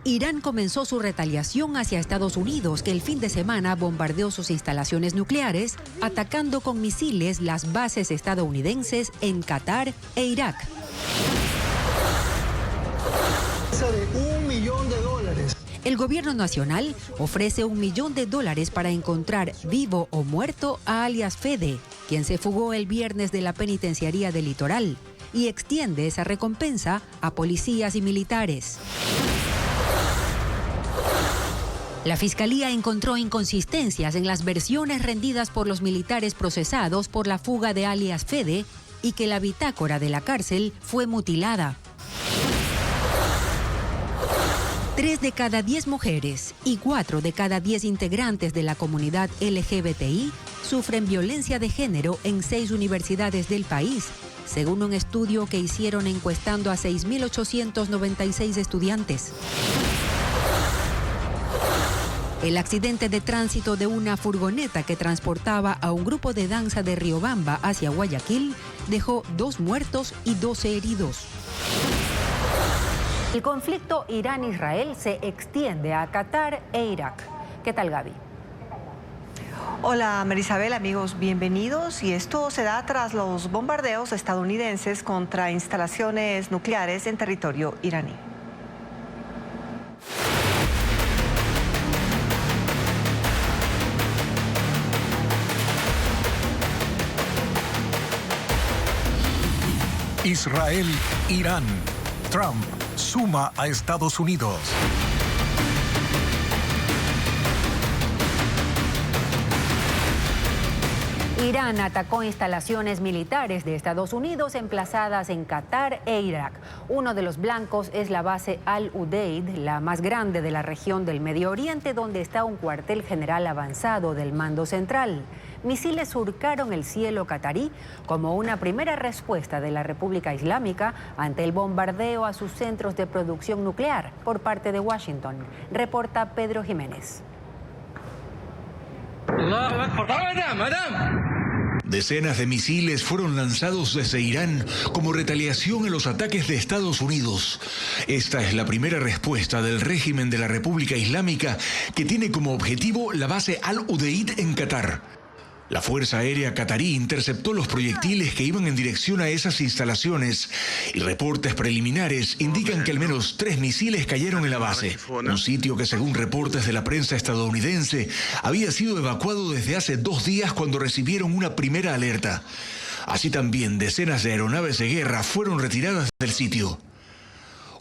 Irán comenzó su retaliación hacia Estados Unidos, que el fin de semana bombardeó sus instalaciones nucleares, atacando con misiles las bases estadounidenses en Qatar e Irak. De $1 millón. El gobierno nacional ofrece $1 millón para encontrar vivo o muerto a alias Fede, quien se fugó el viernes de la penitenciaría del Litoral, y extiende esa recompensa a policías y militares. La Fiscalía encontró inconsistencias en las versiones rendidas por los militares procesados por la fuga de alias Fede y que la bitácora de la cárcel fue mutilada. 3 de cada 10 mujeres y 4 de cada 10 integrantes de la comunidad LGBTI sufren violencia de género en 6 universidades del país, según un estudio que hicieron encuestando a 6.896 estudiantes. El accidente de tránsito de una furgoneta que transportaba a un grupo de danza de Riobamba hacia Guayaquil dejó 2 muertos y 12 heridos. El conflicto Irán-Israel se extiende a Qatar e Irak. ¿Qué tal, Gaby? Hola, Marisabel, amigos, bienvenidos. Y esto se da tras los bombardeos estadounidenses contra instalaciones nucleares en territorio iraní. Israel, Irán. Trump suma a Estados Unidos. Irán atacó instalaciones militares de Estados Unidos emplazadas en Qatar e Irak. Uno de los blancos es la base Al-Udeid, la más grande de la región del Medio Oriente, donde está un cuartel general avanzado del Mando Central. Misiles surcaron el cielo catarí como una primera respuesta de la República Islámica ante el bombardeo a sus centros de producción nuclear por parte de Washington. Reporta Pedro Jiménez. Decenas de misiles fueron lanzados desde Irán como retaliación a los ataques de Estados Unidos. Esta es la primera respuesta del régimen de la República Islámica, que tiene como objetivo la base Al-Udeid en Qatar. La Fuerza Aérea Qatarí interceptó los proyectiles que iban en dirección a esas instalaciones y reportes preliminares indican que al menos 3 misiles cayeron en la base, un sitio que, según reportes de la prensa estadounidense, había sido evacuado desde hace 2 días cuando recibieron una primera alerta. Así también, decenas de aeronaves de guerra fueron retiradas del sitio.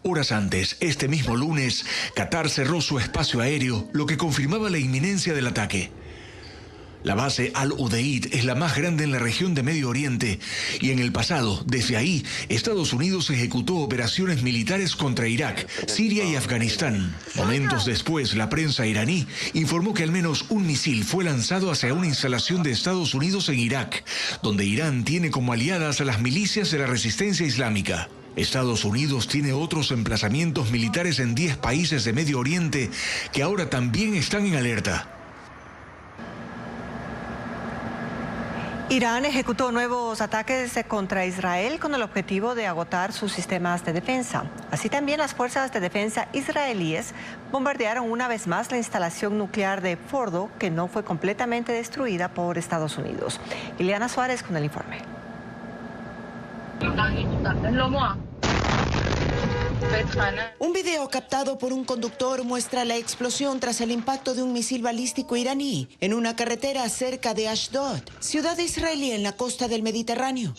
Horas antes, este mismo lunes, Qatar cerró su espacio aéreo, lo que confirmaba la inminencia del ataque. La base Al-Udeid es la más grande en la región de Medio Oriente y en el pasado, desde ahí, Estados Unidos ejecutó operaciones militares contra Irak, Siria y Afganistán. Momentos después, la prensa iraní informó que al menos un misil fue lanzado hacia una instalación de Estados Unidos en Irak, donde Irán tiene como aliadas a las milicias de la resistencia islámica. Estados Unidos tiene otros emplazamientos militares en 10 países de Medio Oriente que ahora también están en alerta. Irán ejecutó nuevos ataques contra Israel con el objetivo de agotar sus sistemas de defensa. Así también las fuerzas de defensa israelíes bombardearon una vez más la instalación nuclear de Fordo, que no fue completamente destruida por Estados Unidos. Ileana Suárez con el informe. Un video captado por un conductor muestra la explosión tras el impacto de un misil balístico iraní en una carretera cerca de Ashdod, ciudad israelí en la costa del Mediterráneo.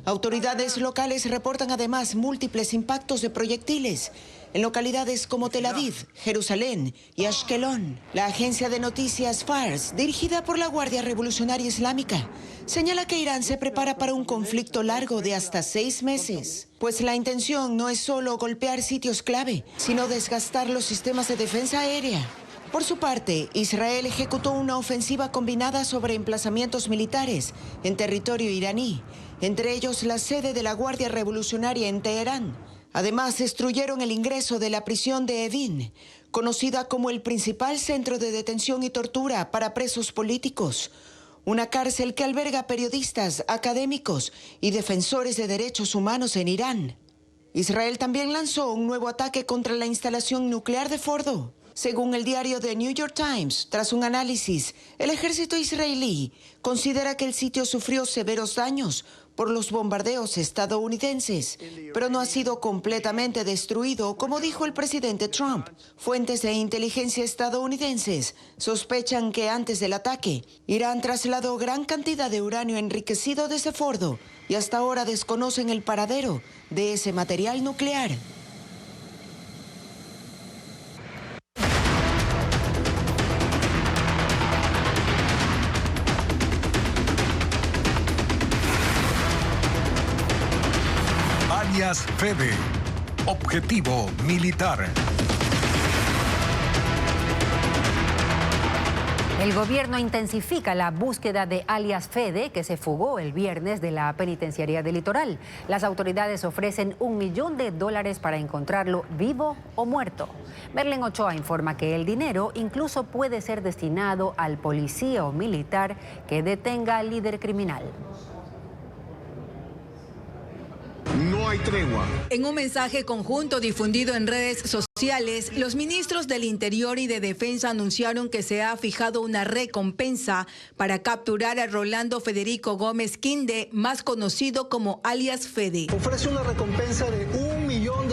Autoridades locales reportan además múltiples impactos de proyectiles en localidades como Tel Aviv, Jerusalén y Ashkelon. La agencia de noticias Fars, dirigida por la Guardia Revolucionaria Islámica, señala que Irán se prepara para un conflicto largo de hasta 6 meses, pues la intención no es solo golpear sitios clave, sino desgastar los sistemas de defensa aérea. Por su parte, Israel ejecutó una ofensiva combinada sobre emplazamientos militares en territorio iraní, entre ellos la sede de la Guardia Revolucionaria en Teherán. Además, destruyeron el ingreso de la prisión de Evin, conocida como el principal centro de detención y tortura para presos políticos. una cárcel que alberga periodistas, académicos y defensores de derechos humanos en Irán. Israel también lanzó un nuevo ataque contra la instalación nuclear de Fordo. Según el diario The New York Times, tras un análisis, el ejército israelí considera que el sitio sufrió severos daños por los bombardeos estadounidenses, pero no ha sido completamente destruido, como dijo el presidente Trump. Fuentes de inteligencia estadounidenses sospechan que antes del ataque, Irán trasladó gran cantidad de uranio enriquecido desde Fordo y hasta ahora desconocen el paradero de ese material nuclear. Alias Fede. Objetivo militar. El gobierno intensifica la búsqueda de alias Fede, que se fugó el viernes de la penitenciaría del Litoral. Las autoridades ofrecen $1 millón para encontrarlo vivo o muerto. Merlin Ochoa informa que el dinero incluso puede ser destinado al policía o militar que detenga al líder criminal. No hay tregua. En un mensaje conjunto difundido en redes sociales, los ministros del Interior y de Defensa anunciaron que se ha fijado una recompensa para capturar a Rolando Federico Gómez Quinde, más conocido como alias Fede. Ofrece una recompensa de $1 millón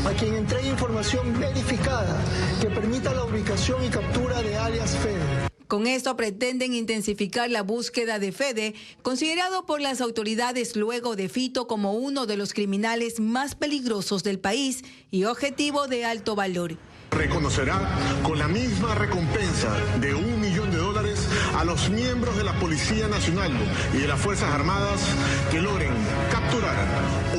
a quien entregue información verificada que permita la ubicación y captura de alias Fede. Con esto pretenden intensificar la búsqueda de Fede, considerado por las autoridades luego de Fito como uno de los criminales más peligrosos del país y objetivo de alto valor. Reconocerá con la misma recompensa de $1 millón a los miembros de la Policía Nacional y de las Fuerzas Armadas que logren capturar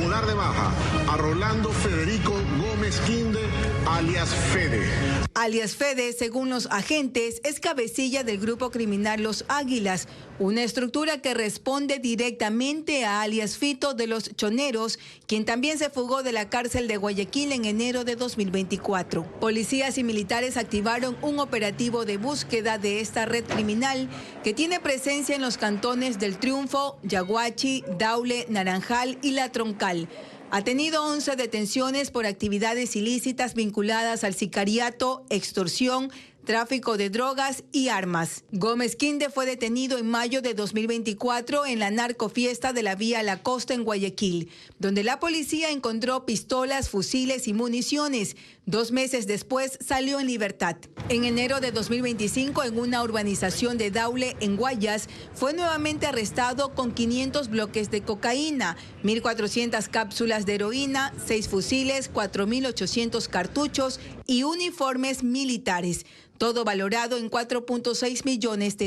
o dar de baja a Rolando Federico Gómez Quinde, alias Fede. Alias Fede, según los agentes, es cabecilla del grupo criminal Los Águilas, una estructura que responde directamente a alias Fito de los Choneros, quien también se fugó de la cárcel de Guayaquil en enero de 2024. Policías y militares activaron un operativo de búsqueda de esta red criminal que tiene presencia en los cantones del Triunfo, Yaguachi, Daule, Naranjal y La Troncal. Ha tenido 11 detenciones por actividades ilícitas vinculadas al sicariato, extorsión, tráfico de drogas y armas. Gómez Quinde fue detenido en mayo de 2024 en la narcofiesta de la Vía La Costa en Guayaquil, donde la policía encontró pistolas, fusiles y municiones. 2 meses después salió en libertad. En enero de 2025, en una urbanización de Daule, en Guayas, fue nuevamente arrestado con 500 bloques de cocaína, 1.400 cápsulas de heroína, 6 fusiles, 4.800 cartuchos y uniformes militares, todo valorado en $4.6 millones.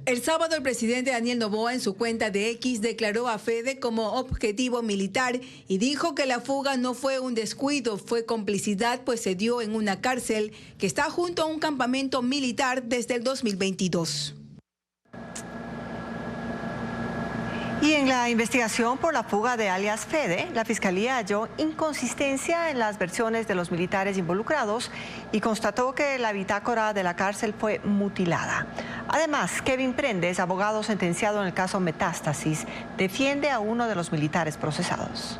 El sábado, el presidente Daniel Noboa en su cuenta de X declaró a Fede como objetivo militar y dijo que la fuga no fue un descuido, fue complicidad, pues se dio en una cárcel que está junto a un campamento militar desde el 2022. Y en la investigación por la fuga de alias Fede, la Fiscalía halló inconsistencia en las versiones de los militares involucrados y constató que la bitácora de la cárcel fue mutilada. Además, Kevin Prendes, abogado sentenciado en el caso Metástasis, defiende a uno de los militares procesados.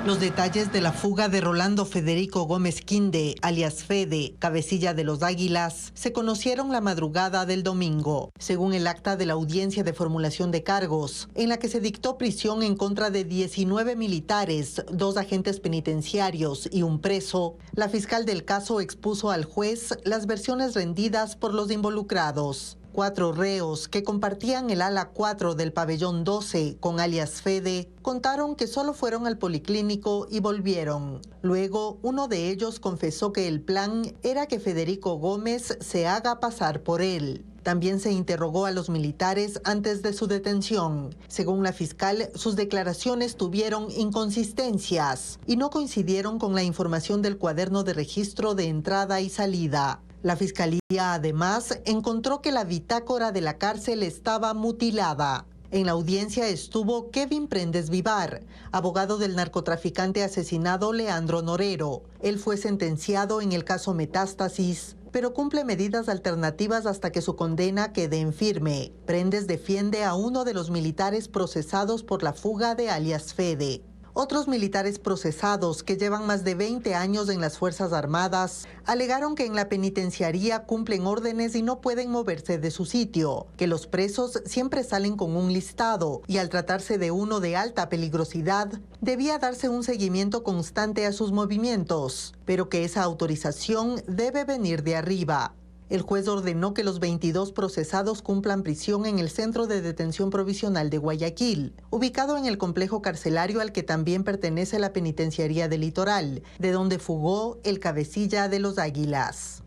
Los detalles de la fuga de Rolando Federico Gómez Quinde, alias Fede, cabecilla de Los Águilas, se conocieron la madrugada del domingo, según el acta de la audiencia de formulación de cargos, en la que se dictó prisión en contra de 19 militares, 2 agentes penitenciarios y un preso. La fiscal del caso expuso al juez las versiones rendidas por los involucrados. 4 reos que compartían el ala 4 del pabellón 12 con alias Fede contaron que solo fueron al policlínico y volvieron. Luego, uno de ellos confesó que el plan era que Federico Gómez se haga pasar por él. También se interrogó a los militares antes de su detención. Según la fiscal, sus declaraciones tuvieron inconsistencias y no coincidieron con la información del cuaderno de registro de entrada y salida. La Fiscalía, además, encontró que la bitácora de la cárcel estaba mutilada. En la audiencia estuvo Kevin Prendes Vivar, abogado del narcotraficante asesinado Leandro Norero. Él fue sentenciado en el caso Metástasis. pero cumple medidas alternativas hasta que su condena quede en firme. Prendes defiende a uno de los militares procesados por la fuga de alias Fede. Otros militares procesados que llevan más de 20 años en las Fuerzas Armadas alegaron que en la penitenciaría cumplen órdenes y no pueden moverse de su sitio, que los presos siempre salen con un listado y al tratarse de uno de alta peligrosidad, debía darse un seguimiento constante a sus movimientos, pero que esa autorización debe venir de arriba. El juez ordenó que los 22 procesados cumplan prisión en el Centro de Detención Provisional de Guayaquil, ubicado en el complejo carcelario al que también pertenece la Penitenciaría del Litoral, de donde fugó el cabecilla de los Águilas.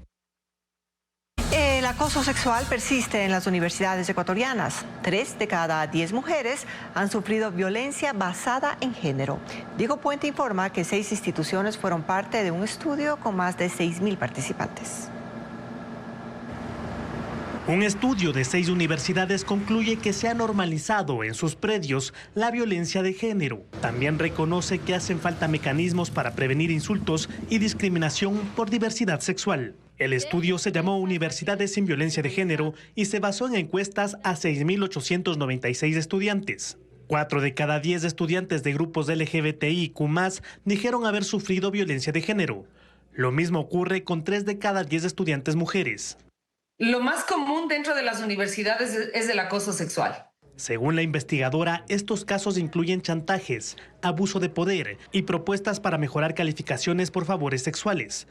El acoso sexual persiste en las universidades ecuatorianas. 3 de cada 10 mujeres han sufrido violencia basada en género. Diego Puente informa que 6 instituciones fueron parte de un estudio con más de 6.000 participantes. Un estudio de 6 universidades concluye que se ha normalizado en sus predios la violencia de género. También reconoce que hacen falta mecanismos para prevenir insultos y discriminación por diversidad sexual. El estudio se llamó Universidades sin Violencia de Género y se basó en encuestas a 6.896 estudiantes. 4 de cada 10 estudiantes de grupos LGBTIQ+ dijeron haber sufrido violencia de género. Lo mismo ocurre con 3 de cada 10 estudiantes mujeres. Lo más común dentro de las universidades es el acoso sexual. Según la investigadora, estos casos incluyen chantajes, abuso de poder y propuestas para mejorar calificaciones por favores sexuales.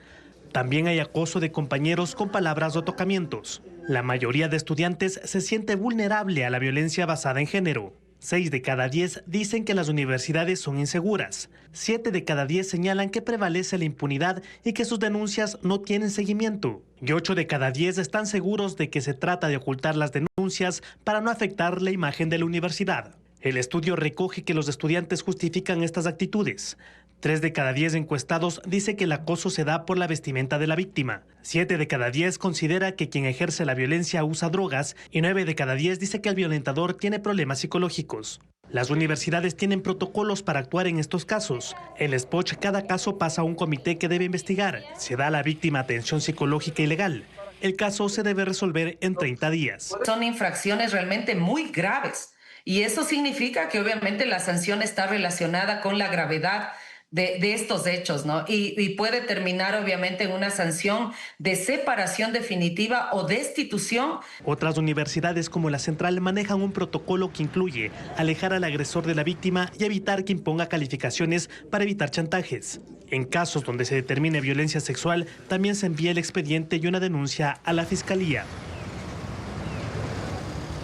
También hay acoso de compañeros con palabras o tocamientos. La mayoría de estudiantes se siente vulnerable a la violencia basada en género. 6 de cada 10 dicen que las universidades son inseguras. 7 de cada 10 señalan que prevalece la impunidad y que sus denuncias no tienen seguimiento. Y 8 de cada 10 están seguros de que se trata de ocultar las denuncias para no afectar la imagen de la universidad. El estudio recoge que los estudiantes justifican estas actitudes. 3 de cada 10 encuestados dice que el acoso se da por la vestimenta de la víctima. 7 de cada 10 considera que quien ejerce la violencia usa drogas y 9 de cada 10 dice que el violentador tiene problemas psicológicos. Las universidades tienen protocolos para actuar en estos casos. En el SPOCH cada caso pasa a un comité que debe investigar. Se da a la víctima atención psicológica y legal. El caso se debe resolver en 30 días. Son infracciones realmente muy graves y eso significa que obviamente la sanción está relacionada con la gravedad de estos hechos, ¿no? Y puede terminar obviamente en una sanción de separación definitiva o destitución. Otras universidades como la Central manejan un protocolo que incluye alejar al agresor de la víctima y evitar que imponga calificaciones para evitar chantajes. En casos donde se determine violencia sexual, también se envía el expediente y una denuncia a la Fiscalía.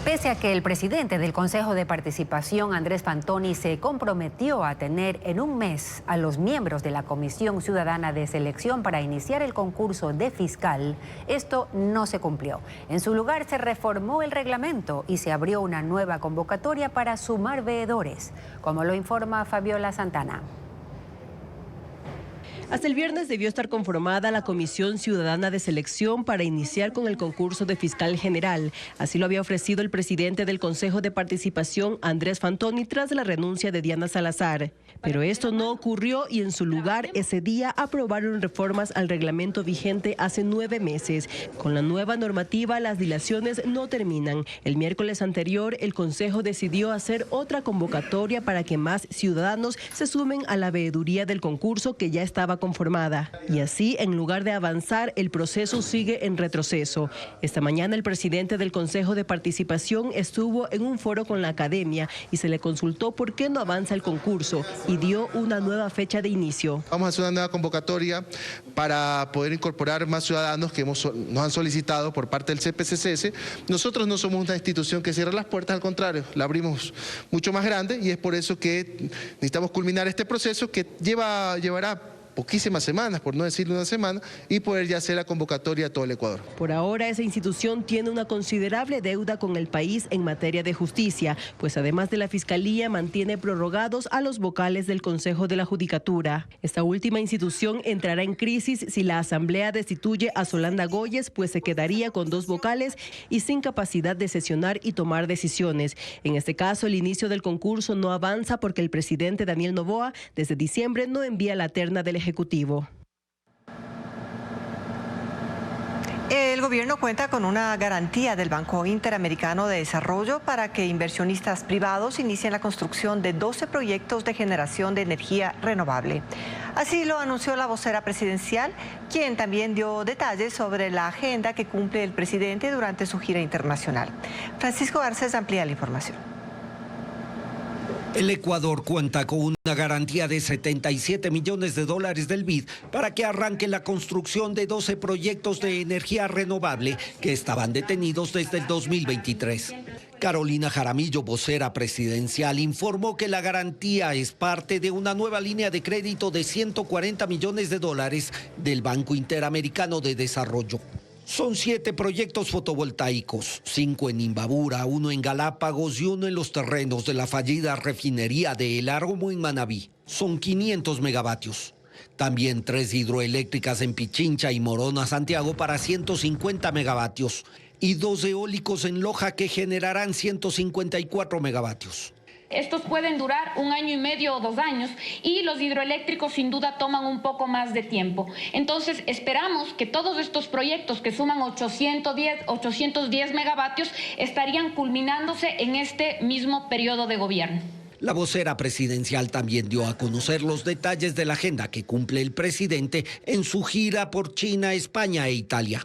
Pese a que el presidente del Consejo de Participación, Andrés Fantoni, se comprometió a tener en un mes a los miembros de la Comisión Ciudadana de Selección para iniciar el concurso de fiscal, esto no se cumplió. En su lugar se reformó el reglamento y se abrió una nueva convocatoria para sumar veedores, como lo informa Fabiola Santana. Hasta el viernes debió estar conformada la Comisión Ciudadana de Selección para iniciar con el concurso de fiscal general. Así lo había ofrecido el presidente del Consejo de Participación, Andrés Fantoni, tras la renuncia de Diana Salazar. Pero esto no ocurrió y en su lugar ese día aprobaron reformas al reglamento vigente hace 9 meses. Con la nueva normativa las dilaciones no terminan. El miércoles anterior el Consejo decidió hacer otra convocatoria para que más ciudadanos se sumen a la veeduría del concurso que ya estaba conformada. Y así, en lugar de avanzar, el proceso sigue en retroceso. Esta mañana el presidente del Consejo de Participación estuvo en un foro con la academia y se le consultó por qué no avanza el concurso y dio una nueva fecha de inicio. Vamos a hacer una nueva convocatoria para poder incorporar más ciudadanos que nos han solicitado por parte del CPCCS. Nosotros no somos una institución que cierra las puertas, al contrario, la abrimos mucho más grande y es por eso que necesitamos culminar este proceso que llevará poquísimas semanas, por no decirle una semana, y poder ya hacer la convocatoria a todo el Ecuador. Por ahora, esa institución tiene una considerable deuda con el país en materia de justicia, pues además de la Fiscalía, mantiene prorrogados a los vocales del Consejo de la Judicatura. Esta última institución entrará en crisis si la Asamblea destituye a Solanda Goyes, pues se quedaría con 2 vocales y sin capacidad de sesionar y tomar decisiones. En este caso, el inicio del concurso no avanza porque el presidente Daniel Noboa, desde diciembre, no envía la terna del Ejecutivo. gobierno cuenta con una garantía del Banco Interamericano de Desarrollo para que inversionistas privados inicien la construcción de 12 proyectos de generación de energía renovable. Así lo anunció la vocera presidencial, quien también dio detalles sobre la agenda que cumple el presidente durante su gira internacional. Francisco Garcés amplía la información. El Ecuador cuenta con una garantía de $77 millones del BID para que arranque la construcción de 12 proyectos de energía renovable que estaban detenidos desde el 2023. Carolina Jaramillo, vocera presidencial, informó que la garantía es parte de una nueva línea de crédito de $140 millones del Banco Interamericano de Desarrollo. Son 7 proyectos fotovoltaicos, 5 en Imbabura, 1 en Galápagos y 1 en los terrenos de la fallida refinería de El Argomo en Manabí. Son 500 megavatios. También 3 hidroeléctricas en Pichincha y Morona, Santiago, para 150 megavatios. Y 2 eólicos en Loja que generarán 154 megavatios. Estos pueden durar 1 año y medio o 2 años y los hidroeléctricos sin duda toman un poco más de tiempo. Entonces esperamos que todos estos proyectos que suman 810 megavatios estarían culminándose en este mismo periodo de gobierno. La vocera presidencial también dio a conocer los detalles de la agenda que cumple el presidente en su gira por China, España e Italia.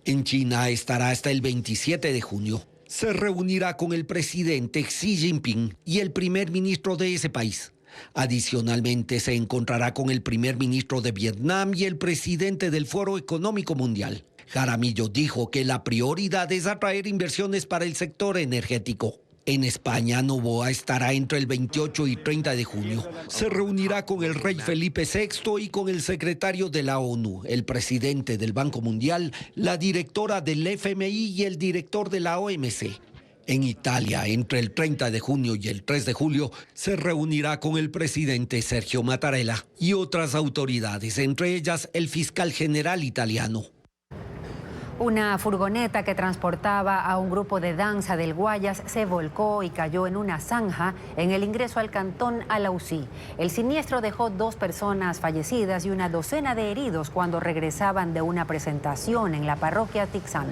En China estará hasta el 27 de junio. Se reunirá con el presidente Xi Jinping y el primer ministro de ese país. Adicionalmente, se encontrará con el primer ministro de Vietnam y el presidente del Foro Económico Mundial. Jaramillo dijo que la prioridad es atraer inversiones para el sector energético. En España, Noboa estará entre el 28 y 30 de junio. Se reunirá con el rey Felipe VI y con el secretario de la ONU, el presidente del Banco Mundial, la directora del FMI y el director de la OMC. En Italia, entre el 30 de junio y el 3 de julio, se reunirá con el presidente Sergio Mattarella y otras autoridades, entre ellas el fiscal general italiano. Una furgoneta que transportaba a un grupo de danza del Guayas se volcó y cayó en una zanja en el ingreso al cantón Alausí. El siniestro dejó 2 personas fallecidas y una docena de heridos cuando regresaban de una presentación en la parroquia Tixán.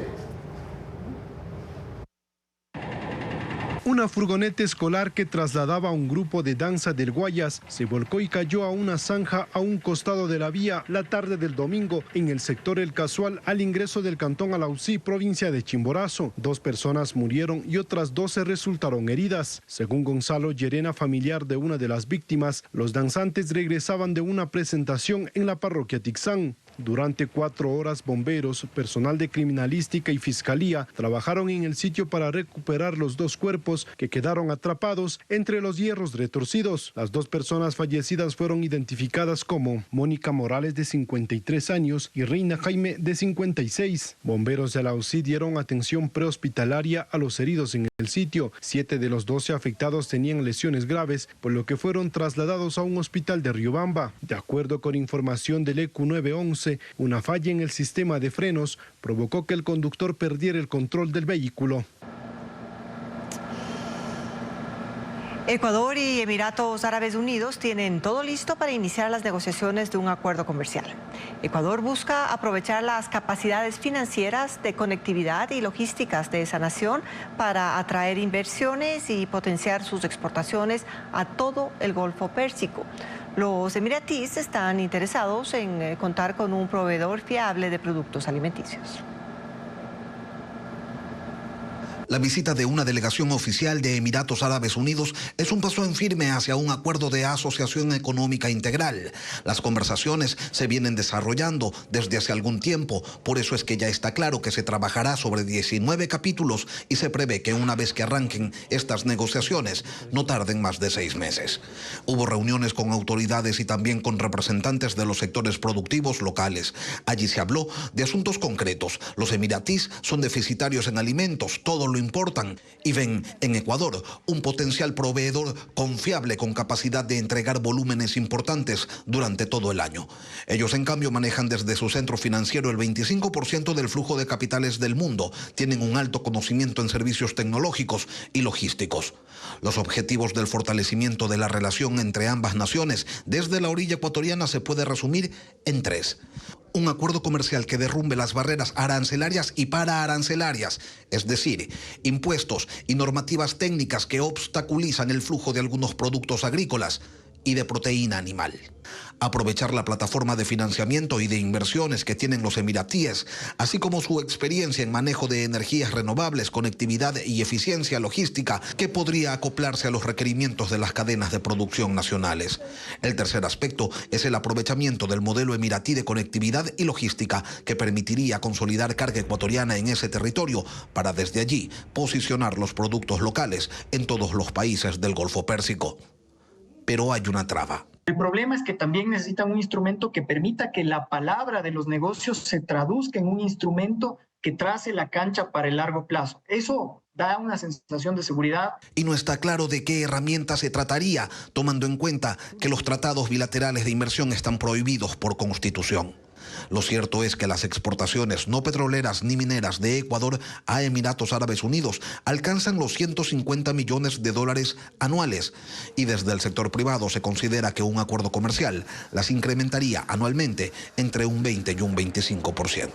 Una furgoneta escolar que trasladaba a un grupo de danza del Guayas se volcó y cayó a una zanja a un costado de la vía la tarde del domingo en el sector El Casual al ingreso del cantón Alausí, provincia de Chimborazo. 2 personas murieron y otras 12 resultaron heridas. Según Gonzalo Llerena, familiar de una de las víctimas, los danzantes regresaban de una presentación en la parroquia Tixán. Durante 4 horas, bomberos, personal de criminalística y fiscalía trabajaron en el sitio para recuperar los 2 cuerpos que quedaron atrapados entre los hierros retorcidos. Las 2 personas fallecidas fueron identificadas como Mónica Morales, de 53 años, y Reina Jaime, de 56. Bomberos de la UCI dieron atención prehospitalaria a los heridos en el sitio. 7 de los 12 afectados tenían lesiones graves, por lo que fueron trasladados a un hospital de Riobamba. De acuerdo con información del ECU 911, una falla en el sistema de frenos provocó que el conductor perdiera el control del vehículo. Ecuador y Emiratos Árabes Unidos tienen todo listo para iniciar las negociaciones de un acuerdo comercial. Ecuador busca aprovechar las capacidades financieras, de conectividad y logísticas de esa nación para atraer inversiones y potenciar sus exportaciones a todo el Golfo Pérsico. Los emiratíes están interesados en contar con un proveedor fiable de productos alimenticios. La visita de una delegación oficial de Emiratos Árabes Unidos es un paso en firme hacia un acuerdo de asociación económica integral. Las conversaciones se vienen desarrollando desde hace algún tiempo, por eso es que ya está claro que se trabajará sobre 19 capítulos y se prevé que una vez que arranquen estas negociaciones no tarden más de 6 meses. Hubo reuniones con autoridades y también con representantes de los sectores productivos locales. Allí se habló de asuntos concretos. Los emiratíes son deficitarios en alimentos, todo lo importan y ven en Ecuador un potencial proveedor confiable con capacidad de entregar volúmenes importantes durante todo el año. Ellos, en cambio, manejan desde su centro financiero el 25% del flujo de capitales del mundo, tienen un alto conocimiento en servicios tecnológicos y logísticos. Los objetivos del fortalecimiento de la relación entre ambas naciones desde la orilla ecuatoriana se puede resumir en 3. un acuerdo comercial que derrumbe las barreras arancelarias y pararancelarias, es decir, impuestos y normativas técnicas que obstaculizan el flujo de algunos productos agrícolas y de proteína animal. Aprovechar la plataforma de financiamiento y de inversiones que tienen los emiratíes, así como su experiencia en manejo de energías renovables, conectividad y eficiencia logística que podría acoplarse a los requerimientos de las cadenas de producción nacionales. El tercer aspecto es el aprovechamiento del modelo emiratí de conectividad y logística que permitiría consolidar carga ecuatoriana en ese territorio para desde allí posicionar los productos locales en todos los países del Golfo Pérsico. Pero hay una traba. El problema es que también necesitan un instrumento que permita que la palabra de los negocios se traduzca en un instrumento que trace la cancha para el largo plazo. Eso da una sensación de seguridad. Y no está claro de qué herramienta se trataría, tomando en cuenta que los tratados bilaterales de inversión están prohibidos por Constitución. Lo cierto es que las exportaciones no petroleras ni mineras de Ecuador a Emiratos Árabes Unidos alcanzan los 150 millones de dólares anuales y desde el sector privado se considera que un acuerdo comercial las incrementaría anualmente entre un 20 y un 25%.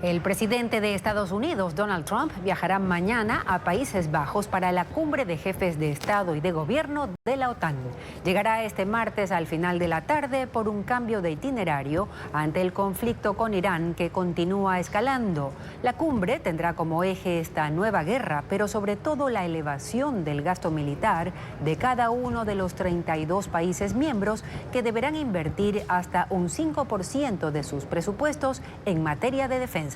El presidente de Estados Unidos, Donald Trump, viajará mañana a Países Bajos para la cumbre de jefes de Estado y de Gobierno de la OTAN. Llegará este martes al final de la tarde por un cambio de itinerario ante el conflicto con Irán que continúa escalando. La cumbre tendrá como eje esta nueva guerra, pero sobre todo la elevación del gasto militar de cada uno de los 32 países miembros que deberán invertir hasta un 5% de sus presupuestos en materia de defensa.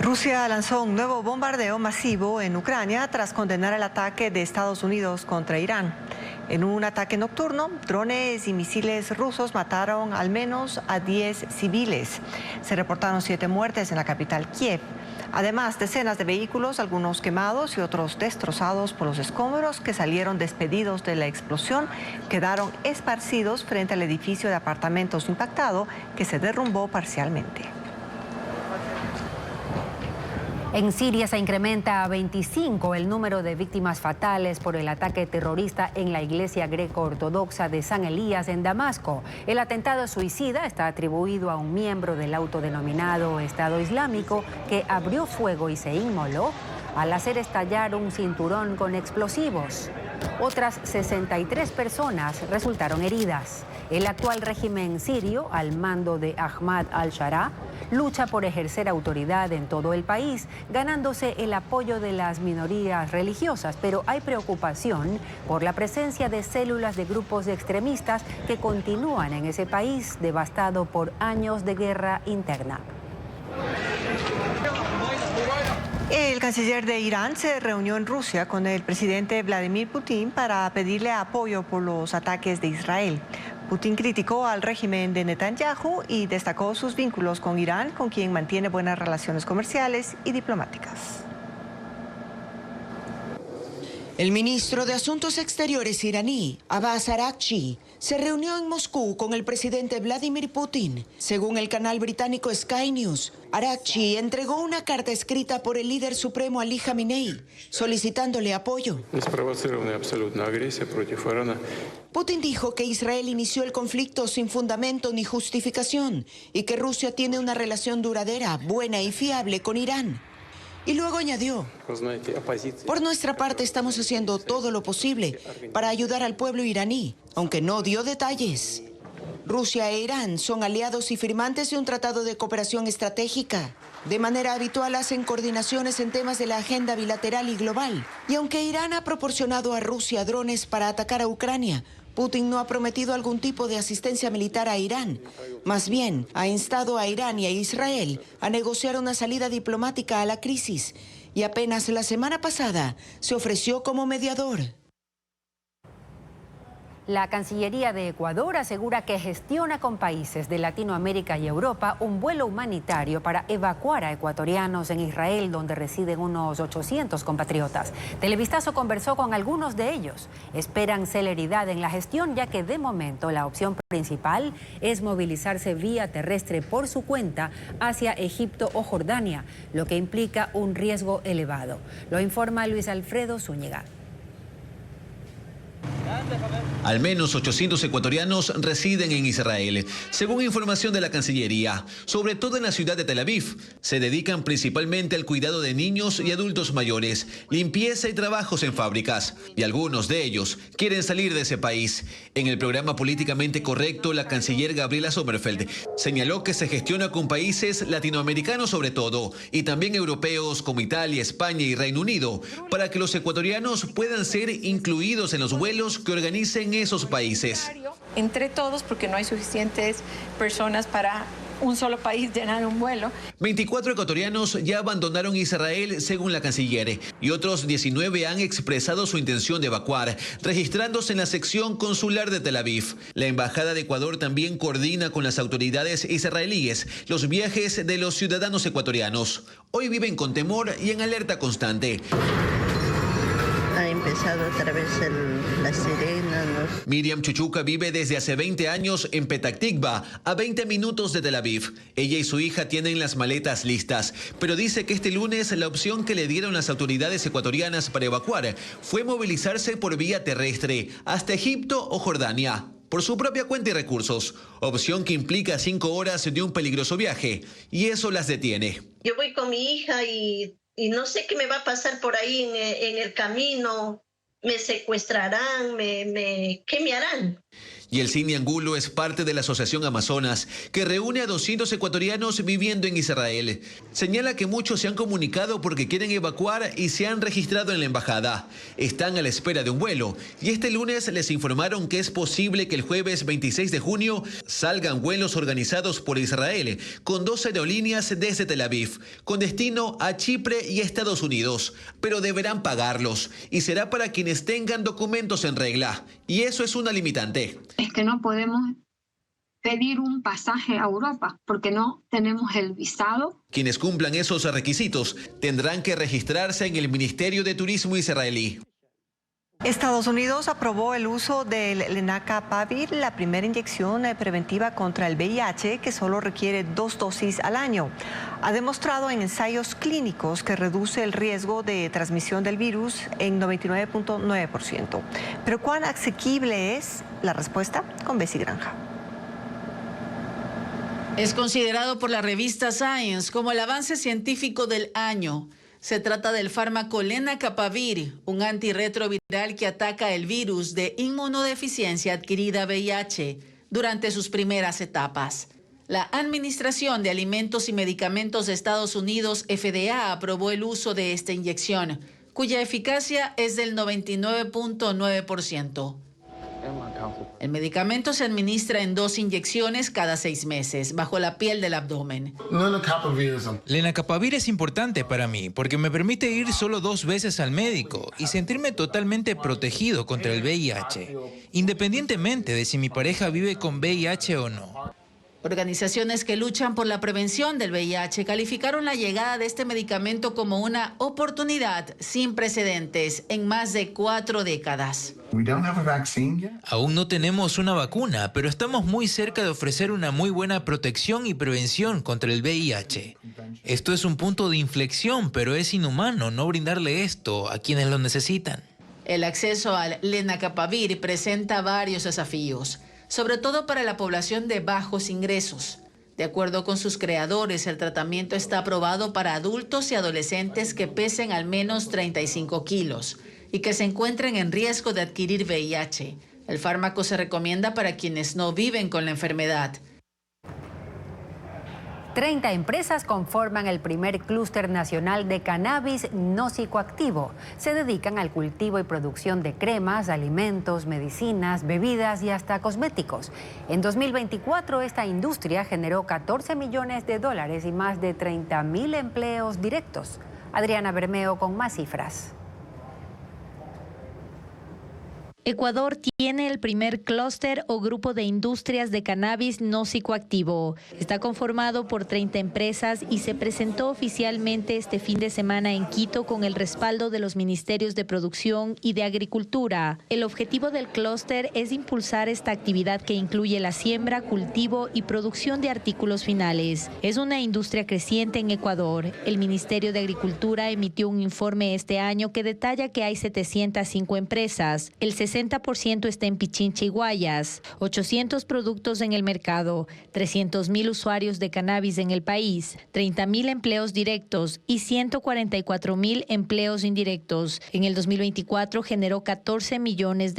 Rusia lanzó un nuevo bombardeo masivo en Ucrania tras condenar el ataque de Estados Unidos contra Irán. En un ataque nocturno, drones y misiles rusos mataron al menos a 10 civiles. Se reportaron 7 muertes en la capital, Kiev. Además, decenas de vehículos, algunos quemados y otros destrozados por los escombros que salieron despedidos de la explosión, quedaron esparcidos frente al edificio de apartamentos impactado que se derrumbó parcialmente. En Siria se incrementa a 25 el número de víctimas fatales por el ataque terrorista en la iglesia greco-ortodoxa de San Elías en Damasco. El atentado suicida está atribuido a un miembro del autodenominado Estado Islámico que abrió fuego y se inmoló al hacer estallar un cinturón con explosivos. Otras 63 personas resultaron heridas. El actual régimen sirio, al mando de Ahmad al-Sharaa, lucha por ejercer autoridad en todo el país, ganándose el apoyo de las minorías religiosas, pero hay preocupación por la presencia de células de grupos extremistas que continúan en ese país devastado por años de guerra interna. El canciller de Irán se reunió en Rusia con el presidente Vladimir Putin para pedirle apoyo por los ataques de Israel. Putin criticó al régimen de Netanyahu y destacó sus vínculos con Irán, con quien mantiene buenas relaciones comerciales y diplomáticas. El ministro de Asuntos Exteriores iraní, Abbas Araghchi, se reunió en Moscú con el presidente Vladimir Putin. Según el canal británico Sky News, Araghchi entregó una carta escrita por el líder supremo Ali Khamenei, solicitándole apoyo. Putin dijo que Israel inició el conflicto sin fundamento ni justificación y que Rusia tiene una relación duradera, buena y fiable con Irán. Y luego añadió, por nuestra parte estamos haciendo todo lo posible para ayudar al pueblo iraní, aunque no dio detalles. Rusia e Irán son aliados y firmantes de un tratado de cooperación estratégica. De manera habitual hacen coordinaciones en temas de la agenda bilateral y global. Y aunque Irán ha proporcionado a Rusia drones para atacar a Ucrania, Putin no ha prometido algún tipo de asistencia militar a Irán. Más bien, ha instado a Irán y a Israel a negociar una salida diplomática a la crisis. Y apenas la semana pasada se ofreció como mediador. La Cancillería de Ecuador asegura que gestiona con países de Latinoamérica y Europa un vuelo humanitario para evacuar a ecuatorianos en Israel, donde residen unos 800 compatriotas. Televistazo conversó con algunos de ellos. Esperan celeridad en la gestión, ya que de momento la opción principal es movilizarse vía terrestre por su cuenta hacia Egipto o Jordania, lo que implica un riesgo elevado. Lo informa Luis Alfredo Zúñiga. Al menos 800 ecuatorianos residen en Israel, según información de la Cancillería. Sobre todo en la ciudad de Tel Aviv, se dedican principalmente al cuidado de niños y adultos mayores, limpieza y trabajos en fábricas. Y algunos de ellos quieren salir de ese país. En el programa Políticamente Correcto, la canciller Gabriela Sommerfeld señaló que se gestiona con países latinoamericanos sobre todo, y también europeos como Italia, España y Reino Unido, para que los ecuatorianos puedan ser incluidos en los vuelos que organicen esos países. Entre todos, porque no hay suficientes personas para un solo país llenar un vuelo. 24 ecuatorianos ya abandonaron Israel, según la canciller, y otros 19 han expresado su intención de evacuar, registrándose en la sección consular de Tel Aviv. La Embajada de Ecuador también coordina con las autoridades israelíes los viajes de los ciudadanos ecuatorianos. Hoy viven con temor y en alerta constante. Ha empezado otra vez las sirenas. Miriam Chuchuca vive desde hace 20 años en Petah Tikva, a 20 minutos de Tel Aviv. Ella y su hija tienen las maletas listas, pero dice que este lunes la opción que le dieron las autoridades ecuatorianas para evacuar fue movilizarse por vía terrestre hasta Egipto o Jordania, por su propia cuenta y recursos, opción que implica 5 horas de un peligroso viaje, y eso las detiene. Yo voy con mi hija y no sé qué me va a pasar por ahí en el camino. Me secuestrarán, ¿qué me harán? Yeltsin Angulo es parte de la Asociación Amazonas, que reúne a 200 ecuatorianos viviendo en Israel. Señala que muchos se han comunicado porque quieren evacuar y se han registrado en la embajada. Están a la espera de un vuelo y este lunes les informaron que es posible que el jueves 26 de junio salgan vuelos organizados por Israel con 2 aerolíneas desde Tel Aviv, con destino a Chipre y Estados Unidos, pero deberán pagarlos y será para quienes tengan documentos en regla, y eso es una limitante. Es que no podemos pedir un pasaje a Europa porque no tenemos el visado. Quienes cumplan esos requisitos tendrán que registrarse en el Ministerio de Turismo israelí. Estados Unidos aprobó el uso del lenacapavir, la primera inyección preventiva contra el VIH, que solo requiere 2 dosis al año. Ha demostrado en ensayos clínicos que reduce el riesgo de transmisión del virus en 99.9%. Pero ¿cuán asequible es? La respuesta con Bessie Granja. Es considerado por la revista Science como el avance científico del año. Se trata del fármaco lenacapavir, un antirretroviral que ataca el virus de inmunodeficiencia adquirida VIH durante sus primeras etapas. La Administración de Alimentos y Medicamentos de Estados Unidos, FDA, aprobó el uso de esta inyección, cuya eficacia es del 99.9%. El medicamento se administra en 2 inyecciones cada 6 meses, bajo la piel del abdomen. Lenacapavir es importante para mí porque me permite ir solo 2 veces al médico y sentirme totalmente protegido contra el VIH, independientemente de si mi pareja vive con VIH o no. Organizaciones que luchan por la prevención del VIH calificaron la llegada de este medicamento como una oportunidad sin precedentes en más de 4 décadas. Aún no tenemos una vacuna, pero estamos muy cerca de ofrecer una muy buena protección y prevención contra el VIH. Esto es un punto de inflexión, pero es inhumano no brindarle esto a quienes lo necesitan. El acceso al lenacapavir presenta varios desafíos, sobre todo para la población de bajos ingresos. De acuerdo con sus creadores, el tratamiento está aprobado para adultos y adolescentes que pesen al menos 35 kilos y que se encuentren en riesgo de adquirir VIH. El fármaco se recomienda para quienes no viven con la enfermedad. 30 empresas conforman el primer clúster nacional de cannabis no psicoactivo. Se dedican al cultivo y producción de cremas, alimentos, medicinas, bebidas y hasta cosméticos. En 2024, esta industria generó $14 millones y más de 30,000 empleos directos. Adriana Bermeo con más cifras. Ecuador tiene el primer clúster o grupo de industrias de cannabis no psicoactivo. Está conformado por 30 empresas y se presentó oficialmente este fin de semana en Quito con el respaldo de los Ministerios de Producción y de Agricultura. El objetivo del clúster es impulsar esta actividad que incluye la siembra, cultivo y producción de artículos finales. Es una industria creciente en Ecuador. El Ministerio de Agricultura emitió un informe este año que detalla que hay 705 empresas. El 60% está en Pichincha y Guayas, 800 productos en el mercado, 300,000 usuarios de cannabis en el país, 30,000 empleos directos y 144,000 empleos indirectos. En el 2024 generó $14 millones.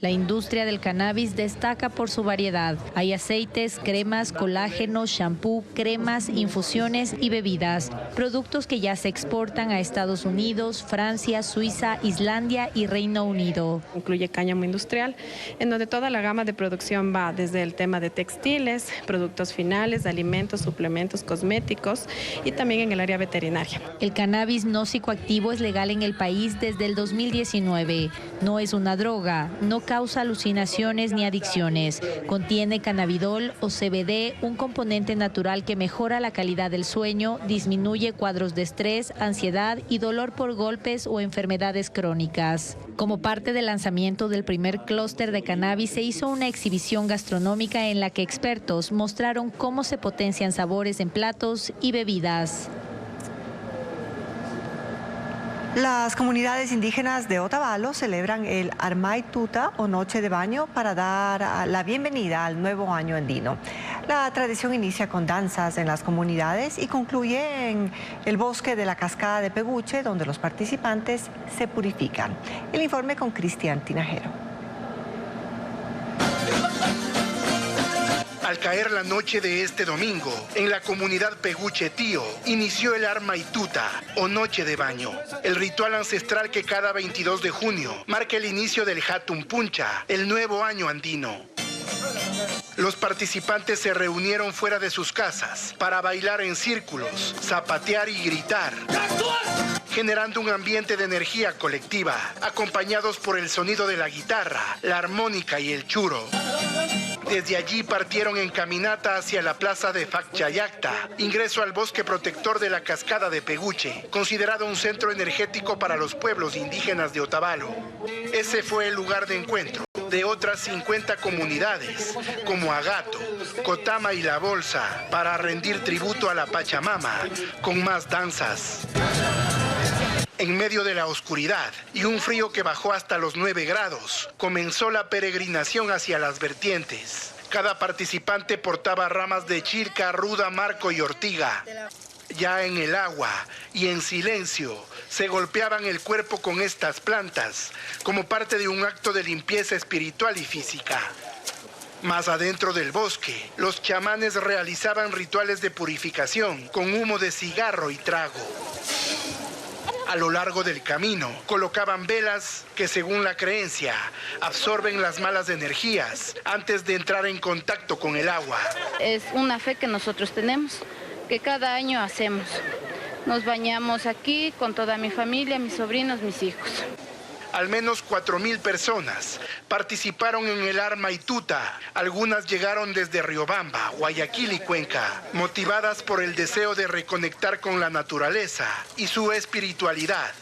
La industria del cannabis destaca por su variedad. Hay aceites, cremas, colágeno, shampoo, cremas, infusiones y bebidas. Productos que ya se exportan a Estados Unidos, Francia, Suiza, Islandia y Reino Unido. Incluye cáñamo industrial, en donde toda la gama de producción va desde el tema de textiles, productos finales, alimentos, suplementos, cosméticos y también en el área veterinaria. El cannabis no psicoactivo es legal en el país desde el 2019. No es una droga, no causa alucinaciones ni adicciones. Contiene cannabidol o CBD, un componente natural que mejora la calidad del sueño, disminuye cuadros de estrés, ansiedad y dolor por golpes o enfermedades crónicas. Como parte del lanzamiento del primer clúster de cannabis, se hizo una exhibición gastronómica en la que expertos mostraron cómo se potencian sabores en platos y bebidas. Las comunidades indígenas de Otavalo celebran el Armay Tuta o Noche de Baño para dar la bienvenida al nuevo año andino. La tradición inicia con danzas en las comunidades y concluye en el bosque de la Cascada de Peguche, donde los participantes se purifican. El informe con Cristian Tinajero. Al caer la noche de este domingo, en la comunidad Peguche Tío, inició el Armay Tuta, o Noche de Baño, el ritual ancestral que cada 22 de junio marca el inicio del Hatun Puncha, el nuevo año andino. Los participantes se reunieron fuera de sus casas para bailar en círculos, zapatear y gritar, generando un ambiente de energía colectiva, acompañados por el sonido de la guitarra, la armónica y el churo. Desde allí partieron en caminata hacia la plaza de Facchayacta, ingreso al bosque protector de la Cascada de Peguche, considerado un centro energético para los pueblos indígenas de Otavalo. Ese fue el lugar de encuentro de otras 50 comunidades, como Agato, Cotama y La Bolsa, para rendir tributo a la Pachamama, con más danzas. En medio de la oscuridad y un frío que bajó hasta los 9 grados, comenzó la peregrinación hacia las vertientes. Cada participante portaba ramas de chilca, ruda, marco y ortiga. Ya en el agua y en silencio, se golpeaban el cuerpo con estas plantas, como parte de un acto de limpieza espiritual y física. Más adentro del bosque, los chamanes realizaban rituales de purificación con humo de cigarro y trago. A lo largo del camino, colocaban velas que, según la creencia, absorben las malas energías antes de entrar en contacto con el agua. Es una fe que nosotros tenemos, que cada año hacemos. Nos bañamos aquí con toda mi familia, mis sobrinos, mis hijos. Al menos 4,000 personas participaron en el Armay Tuta. Algunas llegaron desde Riobamba, Guayaquil y Cuenca, motivadas por el deseo de reconectar con la naturaleza y su espiritualidad.